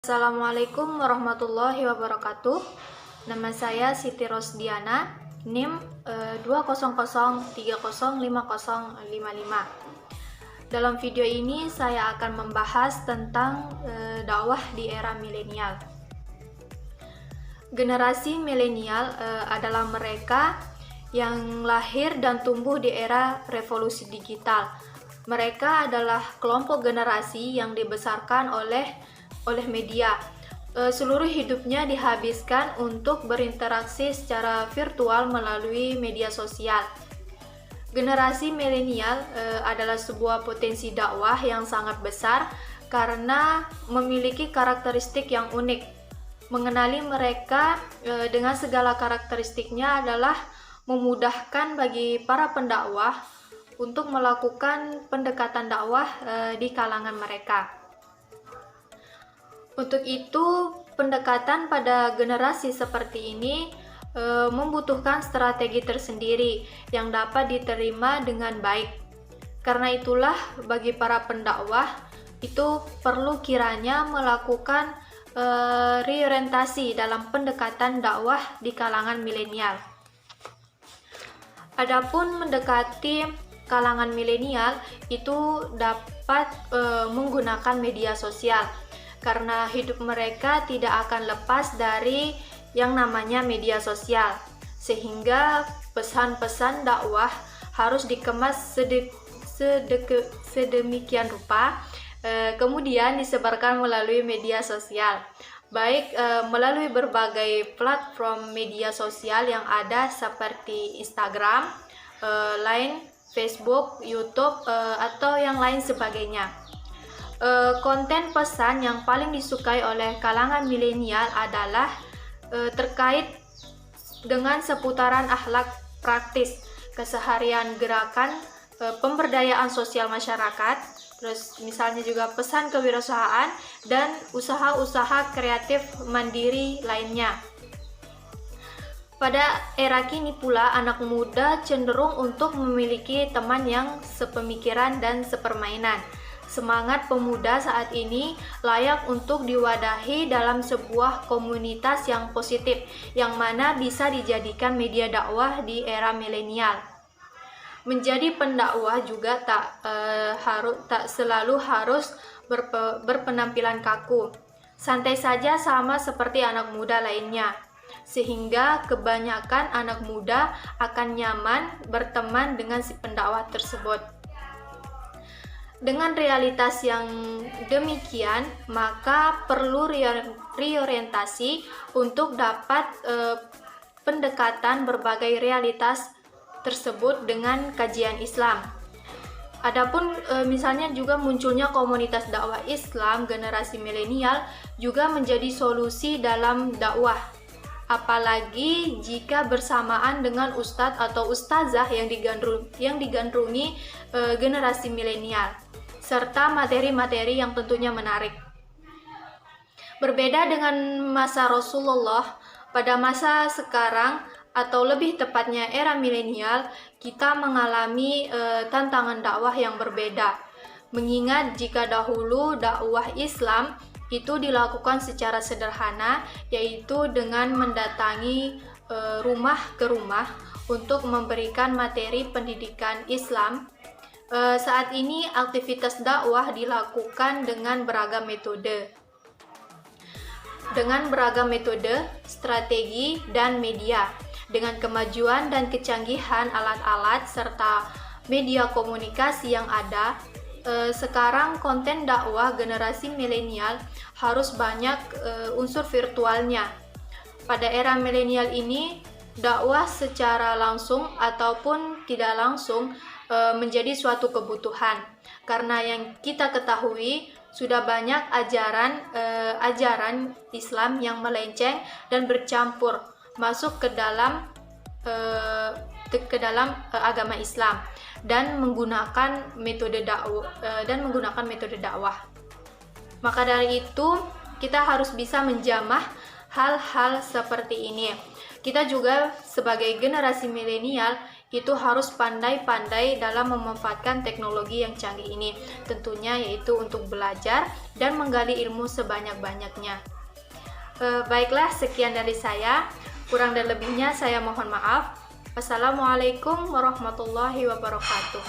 Assalamualaikum warahmatullahi wabarakatuh. Nama saya Siti Rosdiana, NIM 200305055. Dalam video ini saya akan membahas tentang dakwah di era milenial. Generasi milenial adalah mereka yang lahir dan tumbuh di era revolusi digital. Mereka adalah kelompok generasi yang dibesarkan oleh media. Seluruh hidupnya dihabiskan untuk berinteraksi secara virtual melalui media sosial. Generasi milenial adalah sebuah potensi dakwah yang sangat besar karena memiliki karakteristik yang unik. Mengenali mereka dengan segala karakteristiknya adalah memudahkan bagi para pendakwah untuk melakukan pendekatan dakwah di kalangan mereka. Untuk itu, pendekatan pada generasi seperti ini membutuhkan strategi tersendiri yang dapat diterima dengan baik. Karena itulah, bagi para pendakwah itu perlu kiranya melakukan reorientasi dalam pendekatan dakwah di kalangan milenial. Adapun mendekati kalangan milenial itu dapat menggunakan media sosial. Karena hidup mereka tidak akan lepas dari yang namanya media sosial, sehingga pesan-pesan dakwah harus dikemas sedemikian rupa, kemudian disebarkan melalui media sosial, baik melalui berbagai platform media sosial yang ada seperti Instagram, Line, Facebook, YouTube, atau yang lain sebagainya. Konten pesan yang paling disukai oleh kalangan milenial adalah terkait dengan seputaran akhlak praktis, keseharian gerakan, pemberdayaan sosial masyarakat, terus misalnya juga pesan kewirausahaan dan usaha-usaha kreatif mandiri lainnya. Pada era kini pula, anak muda cenderung untuk memiliki teman yang sepemikiran dan sepermainan. Semangat pemuda saat ini layak untuk diwadahi dalam sebuah komunitas yang positif, yang mana bisa dijadikan media dakwah di era milenial. Menjadi pendakwah juga tak selalu harus berpenampilan kaku. Santai saja sama seperti anak muda lainnya, sehingga kebanyakan anak muda akan nyaman berteman dengan si pendakwah tersebut. Dengan realitas yang demikian, maka perlu reorientasi untuk dapat pendekatan berbagai realitas tersebut dengan kajian Islam. Adapun misalnya juga munculnya komunitas dakwah Islam generasi milenial juga menjadi solusi dalam dakwah. Apalagi jika bersamaan dengan ustadz atau ustazah yang digandrungi generasi milenial, serta materi-materi yang tentunya menarik. Berbeda dengan masa Rasulullah, pada masa sekarang atau lebih tepatnya era milenial, kita mengalami tantangan dakwah yang berbeda. Mengingat jika dahulu dakwah Islam itu dilakukan secara sederhana, yaitu dengan mendatangi rumah ke rumah untuk memberikan materi pendidikan Islam. Saat ini aktivitas dakwah dilakukan dengan beragam metode, strategi, dan media. Dengan kemajuan dan kecanggihan alat-alat serta media komunikasi yang ada, sekarang konten dakwah generasi milenial harus banyak unsur virtualnya. Pada era milenial ini, dakwah secara langsung ataupun tidak langsung menjadi suatu kebutuhan, karena yang kita ketahui sudah banyak ajaran Islam yang melenceng dan bercampur masuk ke dalam agama Islam dan menggunakan metode dakwah. Maka dari itu, kita harus bisa menjamah hal-hal seperti ini. Kita juga sebagai generasi milenial itu harus pandai-pandai dalam memanfaatkan teknologi yang canggih ini, tentunya yaitu untuk belajar dan menggali ilmu sebanyak-banyaknya. Baiklah, sekian dari saya. Kurang dan lebihnya saya mohon maaf. Wassalamualaikum warahmatullahi wabarakatuh.